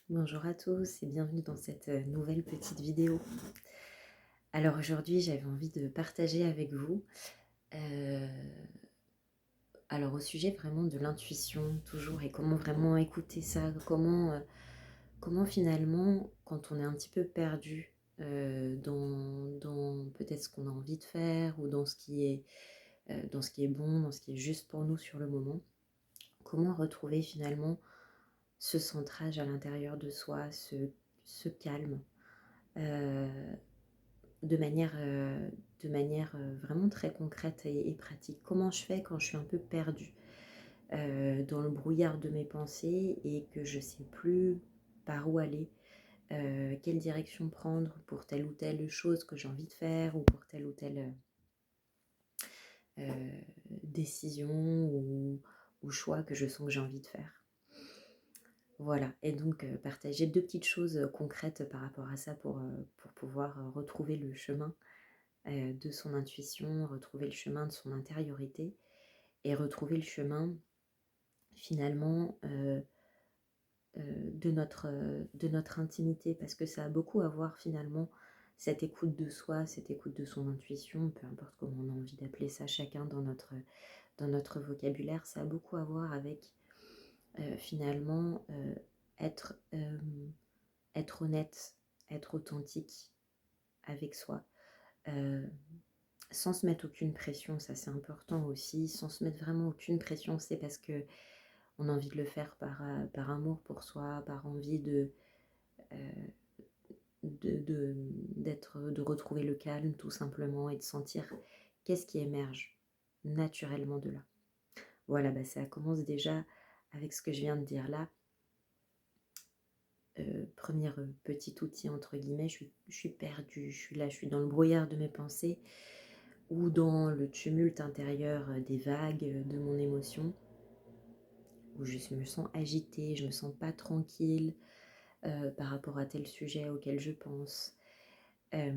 Bonjour à tous et bienvenue dans cette nouvelle petite vidéo. Alors aujourd'hui j'avais envie de partager avec vous, euh, alors au sujet vraiment de l'intuition toujours et comment vraiment écouter ça, comment finalement quand on est un petit peu perdu dans peut-être ce qu'on a envie de faire ou dans ce qui est bon, dans ce qui est juste pour nous sur le moment, comment retrouver finalement ce centrage à l'intérieur de soi, ce calme. euh, de manière vraiment très concrète et pratique. Comment je fais quand je suis un peu perdue dans le brouillard de mes pensées et que je ne sais plus par où aller, quelle direction prendre pour telle ou telle chose que j'ai envie de faire ou pour telle ou telle décision ou choix que je sens que j'ai envie de faire. Voilà, et donc partager deux petites choses concrètes par rapport à ça pour pouvoir retrouver le chemin de son intuition, retrouver le chemin de son intériorité et retrouver le chemin finalement de notre intimité, parce que ça a beaucoup à voir finalement cette écoute de soi, cette écoute de son intuition, peu importe comment on a envie d'appeler ça chacun dans notre vocabulaire, ça a beaucoup à voir avec finalement être honnête, être authentique avec soi. Euh, Sans se mettre aucune pression, ça c'est important aussi, sans se mettre vraiment aucune pression, c'est parce que on a envie de le faire par amour pour soi, par envie euh, de retrouver le calme tout simplement et de sentir qu'est-ce qui émerge naturellement de là. Voilà, bah ça commence déjà avec ce que je viens de dire là. Premier petit outil entre guillemets, je suis perdue, je suis là, je suis dans le brouillard de mes pensées ou dans le tumulte intérieur des vagues de mon émotion, où je me sens agitée, je me sens pas tranquille par rapport à tel sujet auquel je pense. Eh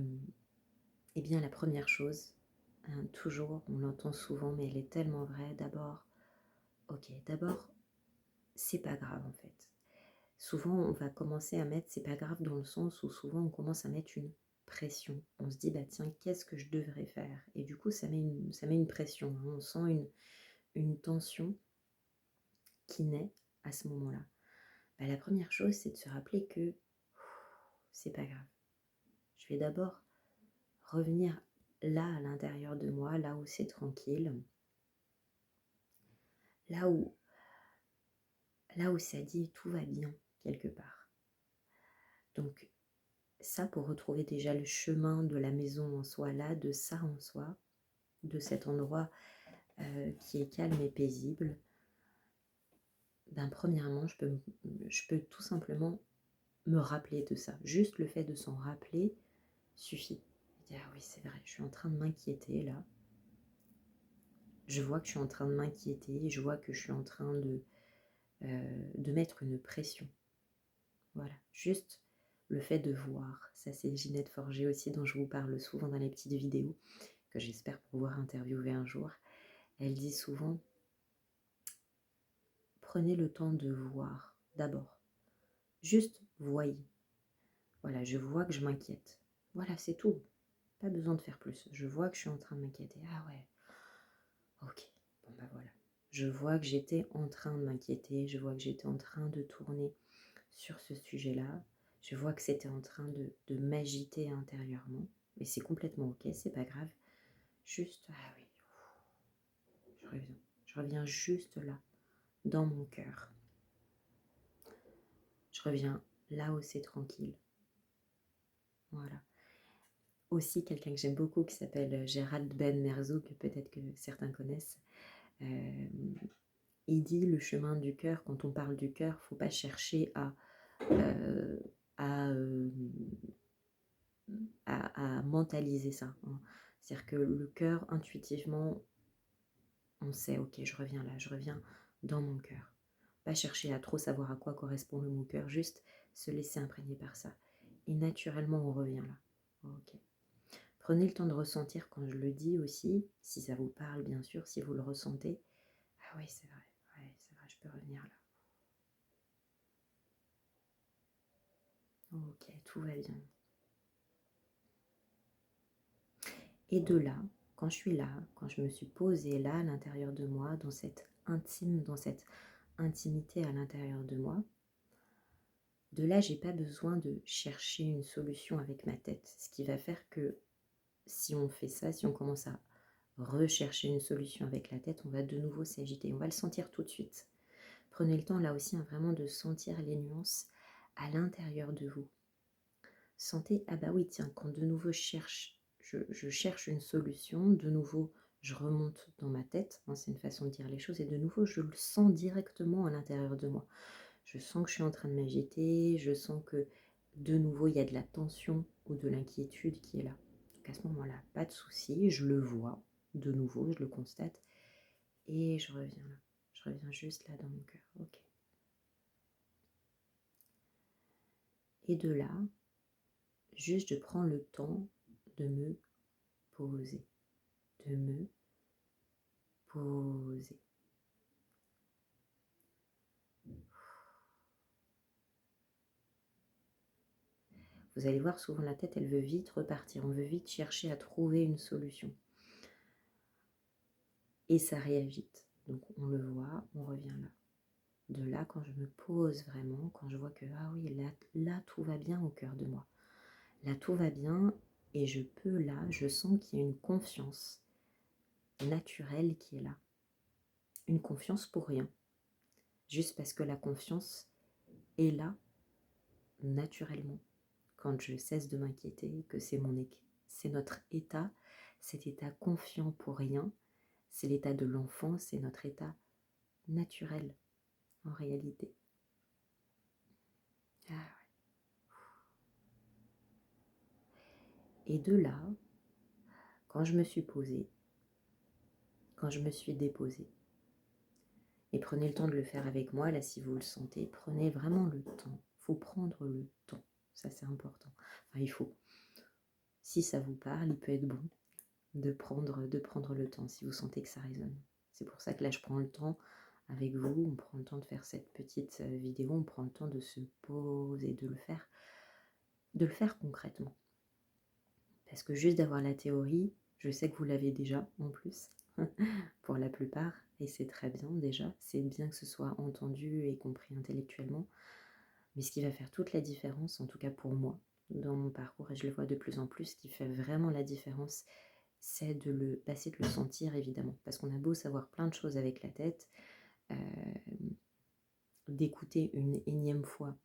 bien la première chose, hein, toujours, on l'entend souvent, mais elle est tellement vraie, d'abord, c'est pas grave en fait. Souvent on va commencer à mettre c'est pas grave dans le sens où souvent on commence à mettre une pression. On se dit bah tiens, qu'est-ce que je devrais faire? Et du coup ça met une pression, hein. On sent une tension qui naît à ce moment-là. Bah, la première chose, c'est de se rappeler que c'est pas grave. Je vais d'abord revenir là à l'intérieur de moi, là où c'est tranquille, là où, là où ça dit tout va bien quelque part. Donc ça, pour retrouver déjà le chemin de la maison en soi, là, de ça en soi, de cet endroit qui est calme et paisible, ben, premièrement, je peux tout simplement me rappeler de ça. Juste le fait de s'en rappeler suffit. Ah oui, c'est vrai, je suis en train de m'inquiéter là. Je vois que je suis en train de m'inquiéter, je vois que je suis en train de mettre une pression. Voilà, juste le fait de voir. Ça, c'est Ginette Forger aussi, dont je vous parle souvent dans les petites vidéos, que j'espère pouvoir interviewer un jour. Elle dit souvent, prenez le temps de voir d'abord. Juste voyez. Voilà, je vois que je m'inquiète. Voilà, c'est tout. Pas besoin de faire plus. Je vois que je suis en train de m'inquiéter. Ah ouais, ok. Bon bah voilà. Je vois que j'étais en train de m'inquiéter. Je vois que j'étais en train de tourner sur ce sujet-là. Je vois que c'était en train de m'agiter intérieurement. Mais c'est complètement ok, c'est pas grave. Juste, ah oui, je reviens. Je reviens juste là, dans mon cœur. Je reviens là où c'est tranquille. Voilà. Aussi, quelqu'un que j'aime beaucoup qui s'appelle Gérald Ben Merzoug, que peut-être que certains connaissent. Euh, il dit le chemin du cœur, quand on parle du cœur, il ne faut pas chercher euh, à, euh, à mentaliser ça, hein. C'est-à-dire que le cœur, intuitivement, on sait, ok, je reviens là, je reviens dans mon cœur. Pas chercher à trop savoir à quoi correspond le mot cœur, juste se laisser imprégner par ça. Et naturellement, on revient là. Ok. Prenez le temps de ressentir quand je le dis aussi, si ça vous parle bien sûr, si vous le ressentez. Ah oui, c'est vrai, ouais, c'est vrai, je peux revenir là. Ok, tout va bien. Et de là, quand je suis là, quand je me suis posée là à l'intérieur de moi, dans cette intimité à l'intérieur de moi, de là, j'ai pas besoin de chercher une solution avec ma tête. Ce qui va faire que si on fait ça, si on commence à rechercher une solution avec la tête, on va de nouveau s'agiter. On va le sentir tout de suite. Prenez le temps là aussi vraiment de sentir les nuances à l'intérieur de vous. Sentez, ah bah oui, tiens, quand de nouveau je cherche une solution, de nouveau je remonte dans ma tête, hein, c'est une façon de dire les choses, et de nouveau je le sens directement à l'intérieur de moi. Je sens que je suis en train de m'agiter, je sens que de nouveau il y a de la tension ou de l'inquiétude qui est là. Donc à ce moment-là, pas de souci, je le vois, de nouveau, je le constate, et je reviens là. Je reviens juste là dans mon cœur. Ok. Et de là, juste je prends le temps de me poser, de me poser. Vous allez voir, souvent la tête, elle veut vite repartir. On veut vite chercher à trouver une solution. Et ça réagite. Donc on le voit, on revient là. De là, quand je me pose vraiment, quand je vois que, ah oui, là tout va bien au cœur de moi. Là, tout va bien et je peux, là, je sens qu'il y a une confiance naturelle qui est là. Une confiance pour rien. Juste parce que la confiance est là, naturellement. Quand je cesse de m'inquiéter, que c'est notre état, cet état confiant pour rien, c'est l'état de l'enfant, c'est notre état naturel en réalité. Ah ouais. Et de là, quand je me suis posée, quand je me suis déposée, et prenez le temps de le faire avec moi, là si vous le sentez, prenez vraiment le temps. Il faut prendre le temps, ça c'est important. Enfin, il faut. Si ça vous parle, il peut être bon de prendre le temps si vous sentez que ça résonne. C'est pour ça que là je prends le temps avec vous, on prend le temps de faire cette petite vidéo, on prend le temps de se poser, de le faire concrètement. Parce que juste d'avoir la théorie, je sais que vous l'avez déjà en plus, pour la plupart, et c'est très bien déjà, c'est bien que ce soit entendu et compris intellectuellement, mais ce qui va faire toute la différence, en tout cas pour moi, dans mon parcours, et je le vois de plus en plus, ce qui fait vraiment la différence, c'est de le sentir évidemment, parce qu'on a beau savoir plein de choses avec la tête, d'écouter une énième fois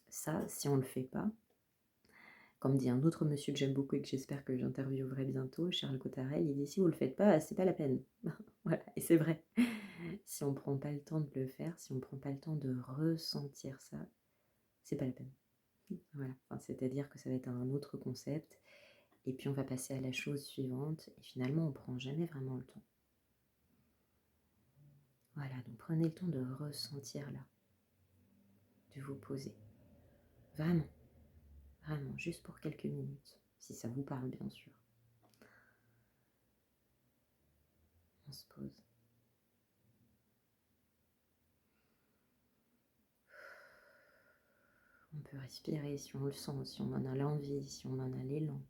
ça, si on ne le fait pas, comme dit un autre monsieur que j'aime beaucoup et que j'espère que j'interviewerai bientôt, Charles Cottarel, il dit si vous ne le faites pas, c'est pas la peine. Voilà, et c'est vrai. Si on ne prend pas le temps de le faire, si on ne prend pas le temps de ressentir ça, c'est pas la peine. Voilà, enfin, c'est-à-dire que ça va être un autre concept, et puis on va passer à la chose suivante, et finalement on ne prend jamais vraiment le temps. Voilà, donc prenez le temps de ressentir là, de vous poser. Vraiment, vraiment, juste pour quelques minutes, si ça vous parle bien sûr. On se pose. On peut respirer si on le sent, si on en a l'envie, si on en a l'élan.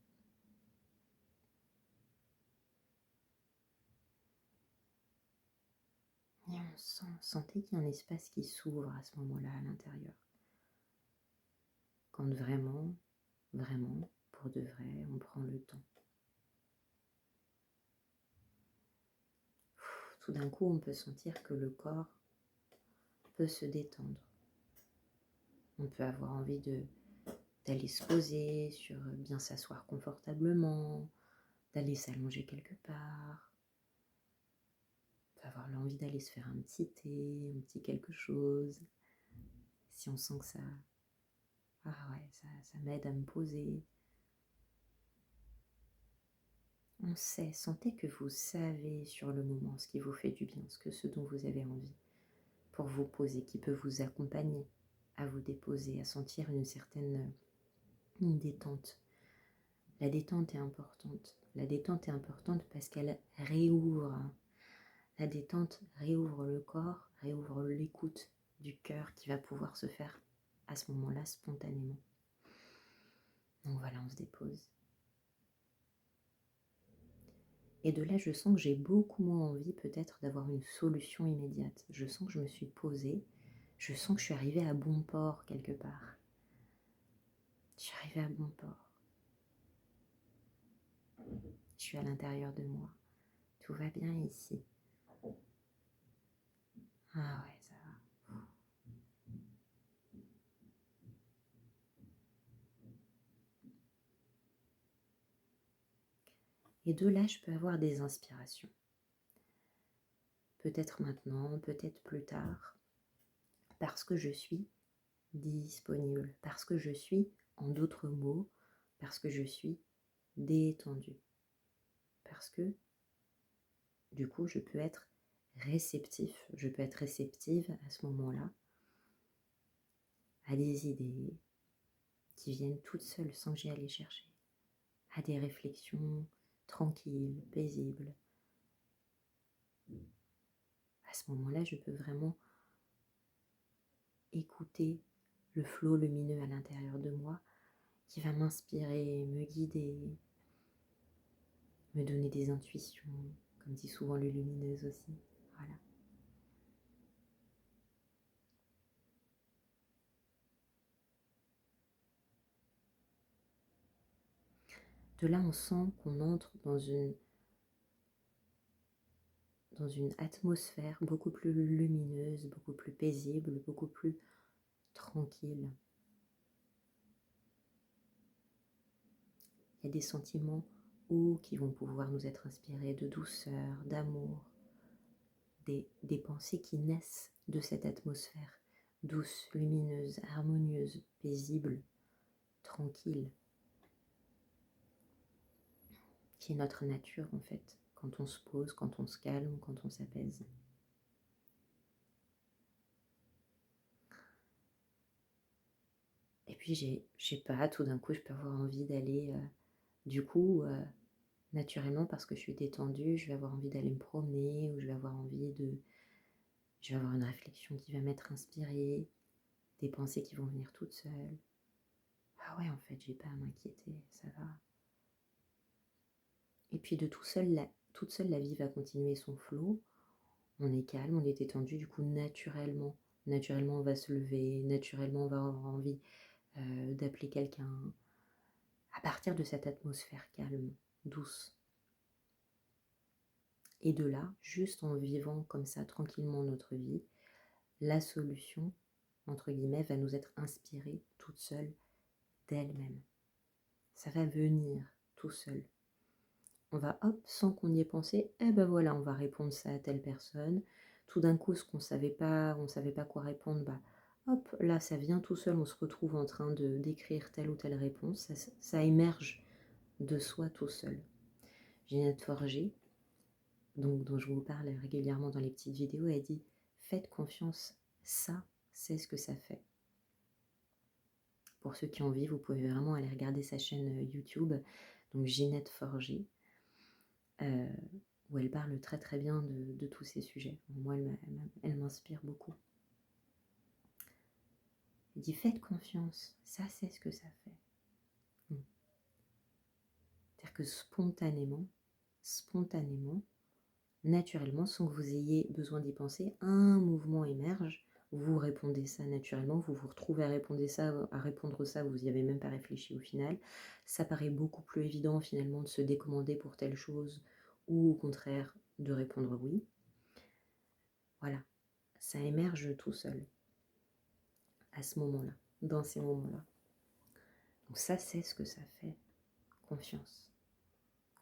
Et on sentez qu'il y a un espace qui s'ouvre à ce moment-là à l'intérieur. Quand vraiment, vraiment, pour de vrai, on prend le temps. Tout d'un coup, on peut sentir que le corps peut se détendre. On peut avoir envie d'aller se poser, bien s'asseoir confortablement, d'aller s'allonger quelque part. On peut avoir l'envie d'aller se faire un petit thé, un petit quelque chose. Si on sent que ça... Ah ouais, ça m'aide à me poser. On sait, sentez que vous savez sur le moment ce qui vous fait du bien, ce dont vous avez envie pour vous poser, qui peut vous accompagner à vous déposer, à sentir une certaine détente. La détente est importante. La détente est importante parce qu'elle réouvre. La détente réouvre le corps, réouvre l'écoute du cœur qui va pouvoir se faire à ce moment-là spontanément. Donc voilà, on se dépose. Et de là, je sens que j'ai beaucoup moins envie peut-être d'avoir une solution immédiate. Je sens que je me suis posée, je sens que je suis arrivée à bon port quelque part. Je suis arrivée à bon port. Je suis à l'intérieur de moi. Tout va bien ici. Ah ouais, ça va. Et de là, je peux avoir des inspirations. Peut-être maintenant, peut-être plus tard, parce que je suis disponible, parce que je suis, en d'autres mots, parce que je suis détendue. Parce que, du coup, je peux être réceptif, je peux être réceptive à ce moment-là à des idées qui viennent toutes seules sans que j'y aille les chercher, à des réflexions tranquilles, paisibles. À ce moment-là, je peux vraiment écouter le flot lumineux à l'intérieur de moi qui va m'inspirer, me guider, me donner des intuitions, comme dit souvent le lumineuse aussi. Voilà. De là, on sent qu'on entre dans une atmosphère beaucoup plus lumineuse, beaucoup plus paisible, beaucoup plus tranquille. Il y a des sentiments hauts qui vont pouvoir nous être inspirés de douceur, d'amour, des pensées qui naissent de cette atmosphère douce, lumineuse, harmonieuse, paisible, tranquille, qui est notre nature en fait, quand on se pose, quand on se calme, quand on s'apaise. Et puis je sais pas, tout d'un coup je peux avoir envie d'aller, du coup, naturellement parce que je suis détendue, je vais avoir envie d'aller me promener, ou je vais avoir une réflexion qui va m'être inspirée, des pensées qui vont venir toutes seules. Ah ouais, en fait, j'ai pas à m'inquiéter, ça va. Et puis de toute seule, la vie va continuer son flot. On est calme, on est détendu, du coup, naturellement, on va se lever, naturellement, on va avoir envie d'appeler quelqu'un, à partir de cette atmosphère calme, douce. Et de là, juste en vivant comme ça tranquillement notre vie, la solution, entre guillemets, va nous être inspirée toute seule d'elle-même. Ça va venir tout seul. On va, hop, sans qu'on y ait pensé, eh ben voilà, on va répondre ça à telle personne. Tout d'un coup, ce qu'on on savait pas quoi répondre, bah, hop, là, ça vient tout seul, on se retrouve en train d'écrire telle ou telle réponse. Ça émerge de soi tout seul. Ginette Forger, donc, dont je vous parle régulièrement dans les petites vidéos, elle dit « Faites confiance, ça, c'est ce que ça fait ». Pour ceux qui ont envie, vous pouvez vraiment aller regarder sa chaîne YouTube, donc Ginette Forger, où elle parle très très bien de tous ces sujets. Moi, elle m'inspire beaucoup. Elle dit « Faites confiance, ça, c'est ce que ça fait ». C'est-à-dire que spontanément, naturellement, sans que vous ayez besoin d'y penser, un mouvement émerge, vous répondez ça naturellement, vous vous retrouvez à répondre ça, vous n'y avez même pas réfléchi au final. Ça paraît beaucoup plus évident finalement de se décommander pour telle chose, ou au contraire de répondre oui. Voilà, ça émerge tout seul, à ce moment-là, dans ces moments-là. Donc ça, c'est ce que ça fait, confiance.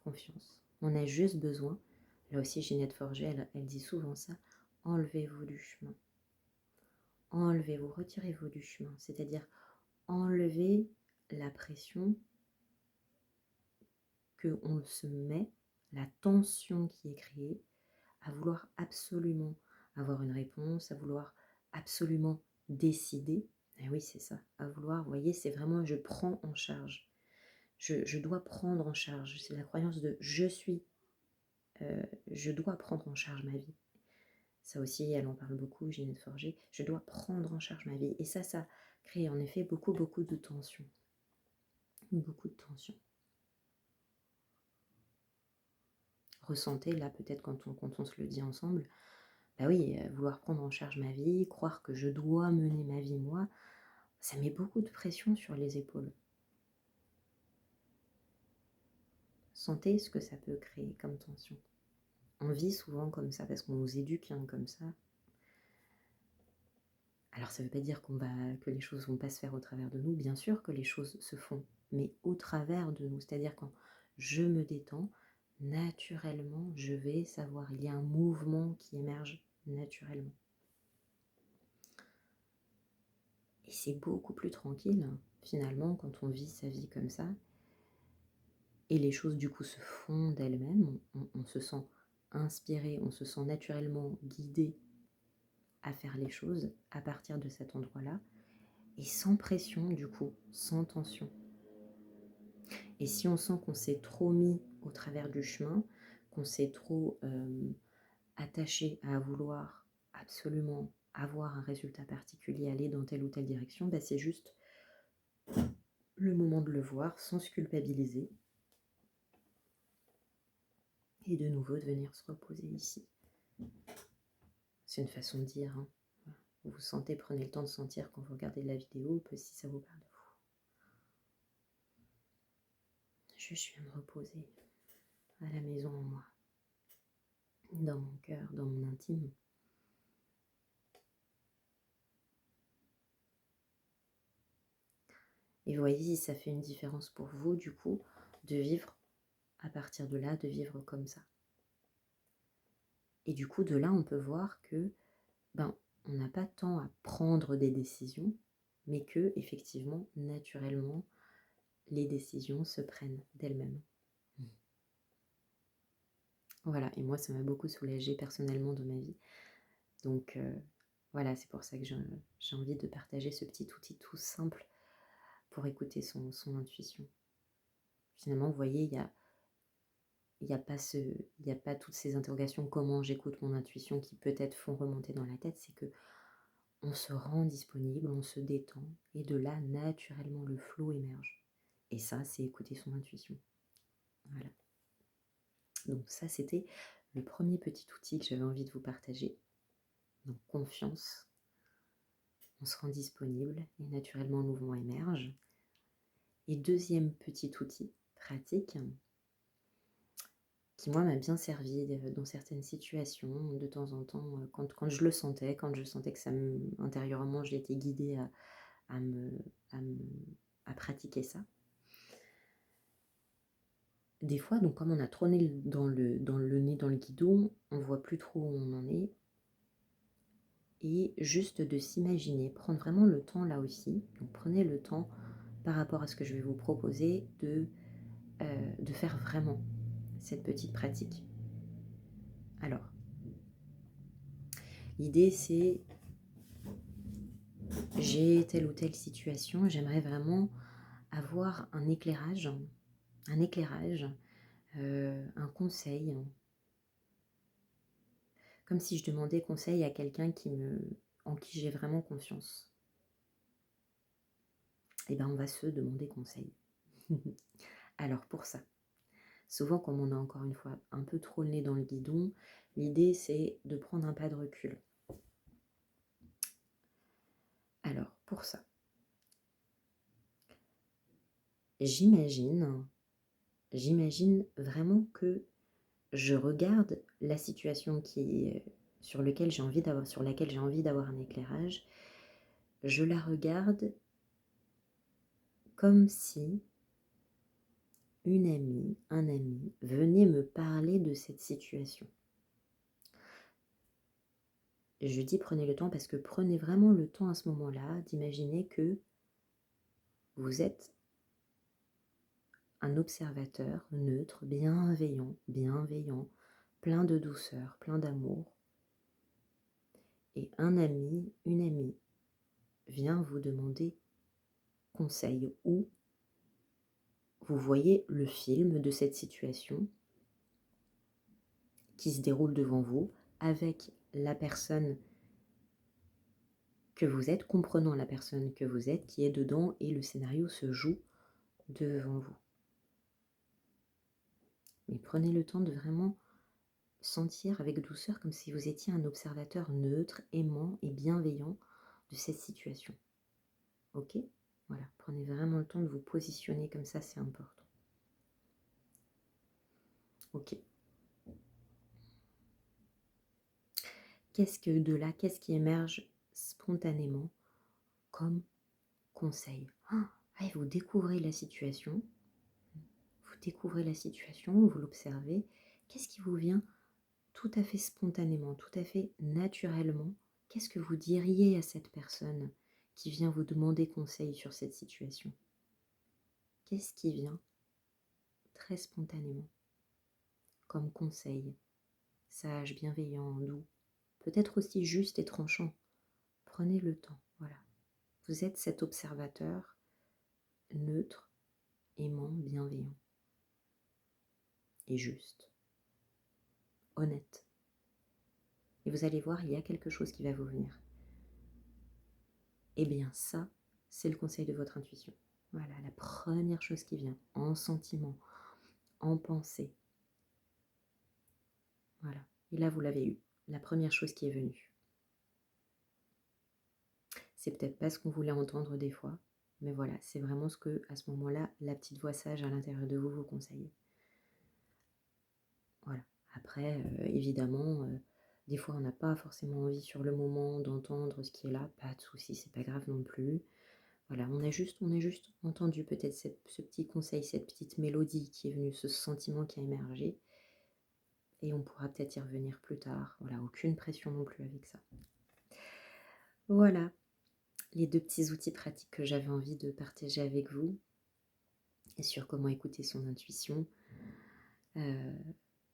Confiance. On a juste besoin, là aussi Ginette Forget, elle dit souvent ça, enlevez-vous du chemin. Enlevez-vous, retirez-vous du chemin. C'est-à-dire enlevez la pression qu'on se met, la tension qui est créée, à vouloir absolument avoir une réponse, à vouloir absolument décider. Et oui, c'est ça, à vouloir, vous voyez, c'est vraiment je prends en charge. Je dois prendre en charge. C'est la croyance de je dois prendre en charge ma vie. Ça aussi, elle en parle beaucoup, Ginette Forger. Je dois prendre en charge ma vie. Et ça crée en effet beaucoup, beaucoup de tension. Beaucoup de tension. Ressentez là, peut-être quand on se le dit ensemble, bah oui, vouloir prendre en charge ma vie, croire que je dois mener ma vie moi, ça met beaucoup de pression sur les épaules. Sentez ce que ça peut créer comme tension. On vit souvent comme ça parce qu'on nous éduque comme ça. Alors ça ne veut pas dire que les choses ne vont pas se faire au travers de nous. Bien sûr que les choses se font, mais au travers de nous. C'est-à-dire quand je me détends, naturellement, je vais savoir. Il y a un mouvement qui émerge naturellement. Et c'est beaucoup plus tranquille, finalement, quand on vit sa vie comme ça. Et les choses, du coup, se font d'elles-mêmes. On se sent inspiré, on se sent naturellement guidé à faire les choses à partir de cet endroit-là. Et sans pression, du coup, sans tension. Et si on sent qu'on s'est trop mis au travers du chemin, qu'on s'est trop attaché à vouloir absolument avoir un résultat particulier, aller dans telle ou telle direction, bah c'est juste le moment de le voir sans se culpabiliser et de nouveau de venir se reposer ici. C'est une façon de dire. Hein. Vous vous sentez, prenez le temps de sentir quand vous regardez la vidéo, si ça vous parle de vous. Je viens me reposer à la maison en moi, dans mon cœur, dans mon intime. Et vous voyez si ça fait une différence pour vous, du coup, de vivre à partir de là, de vivre comme ça. Et du coup, de là, on peut voir que, on n'a pas tant à prendre des décisions, mais que, effectivement, naturellement, les décisions se prennent d'elles-mêmes. Voilà, et moi, ça m'a beaucoup soulagée personnellement dans ma vie. Donc, voilà, c'est pour ça que j'ai envie de partager ce petit outil tout simple pour écouter son intuition. Finalement, vous voyez, il n'y a pas toutes ces interrogations, comment j'écoute mon intuition qui peut-être font remonter dans la tête, c'est que on se rend disponible, on se détend, et de là, naturellement, le flow émerge. Et ça, c'est écouter son intuition. Voilà. Donc ça, c'était le premier petit outil que j'avais envie de vous partager. Donc confiance, on se rend disponible, et naturellement, le mouvement émerge. Et deuxième petit outil pratique, qui moi m'a bien servi dans certaines situations, de temps en temps, quand je le sentais, quand je sentais que intérieurement j'étais guidée à pratiquer ça. Des fois, donc comme on a trop dans le nez dans le guidon, on ne voit plus trop où on en est. Et juste de s'imaginer, prendre vraiment le temps là aussi, donc prenez le temps par rapport à ce que je vais vous proposer de faire vraiment cette petite pratique. Alors, l'idée c'est, j'ai telle ou telle situation, j'aimerais vraiment avoir un éclairage, un conseil, comme si je demandais conseil à quelqu'un en qui j'ai vraiment confiance. Et bien on va se demander conseil. Alors pour ça, souvent comme on a encore une fois un peu trop le nez dans le guidon, l'idée c'est de prendre un pas de recul. Alors pour ça, j'imagine vraiment que je regarde la situation sur laquelle j'ai envie d'avoir un éclairage. Je la regarde comme si une amie, un ami venait me parler de cette situation. Je dis prenez le temps parce que prenez vraiment le temps à ce moment-là d'imaginer que vous êtes un observateur neutre, bienveillant, plein de douceur, plein d'amour. Et un ami, une amie vient vous demander conseil ou vous voyez le film de cette situation qui se déroule devant vous avec la personne que vous êtes, comprenant la personne que vous êtes, qui est dedans, et le scénario se joue devant vous. Mais prenez le temps de vraiment sentir avec douceur comme si vous étiez un observateur neutre, aimant et bienveillant de cette situation. Ok? Voilà, prenez vraiment le temps de vous positionner comme ça, c'est important. Ok. Qu'est-ce qui émerge spontanément comme conseil? Vous découvrez la situation, vous l'observez. Qu'est-ce qui vous vient tout à fait spontanément, tout à fait naturellement? Qu'est-ce que vous diriez à cette personne qui vient vous demander conseil sur cette situation? Qu'est-ce qui vient très spontanément comme conseil? Sage, bienveillant, doux, peut-être aussi juste et tranchant. Prenez le temps, voilà. Vous êtes cet observateur neutre, aimant, bienveillant et juste, honnête. Et vous allez voir, il y a quelque chose qui va vous venir. Eh bien ça, c'est le conseil de votre intuition. Voilà, la première chose qui vient, en sentiment, en pensée. Voilà, et là vous l'avez eu, la première chose qui est venue. C'est peut-être pas ce qu'on voulait entendre des fois, mais voilà, c'est vraiment ce que, à ce moment-là, la petite voix sage à l'intérieur de vous conseille. Voilà. Après, évidemment, des fois on n'a pas forcément envie sur le moment d'entendre ce qui est là, pas de souci, c'est pas grave non plus. Voilà, on a juste entendu peut-être ce petit conseil, cette petite mélodie qui est venue, ce sentiment qui a émergé, et on pourra peut-être y revenir plus tard. Voilà, aucune pression non plus avec ça. Voilà, les 2 petits outils pratiques que j'avais envie de partager avec vous, et sur comment écouter son intuition.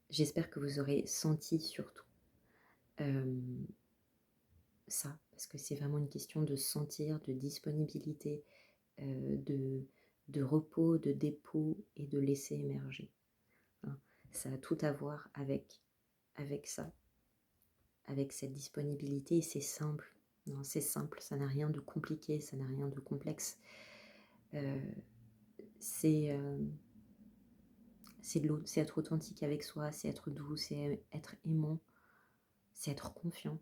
J'espère que vous aurez senti surtout ça, parce que c'est vraiment une question de sentir, de disponibilité, de repos, de dépôt et de laisser émerger. Hein. Ça a tout à voir avec ça, avec cette disponibilité, et c'est simple. Non, c'est simple, ça n'a rien de compliqué, ça n'a rien de complexe. C'est être authentique avec soi, c'est être doux, c'est être aimant, c'est être confiant.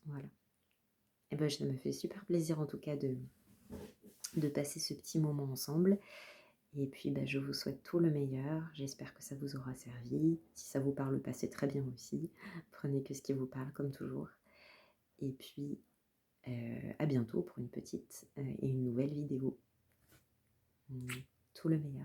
Voilà. Et ben, ça me fait super plaisir en tout cas de passer ce petit moment ensemble. Et puis je vous souhaite tout le meilleur. J'espère que ça vous aura servi. Si ça vous parle pas, c'est très bien aussi. Prenez que ce qui vous parle comme toujours. Et puis à bientôt pour une petite et une nouvelle vidéo. Tout le meilleur.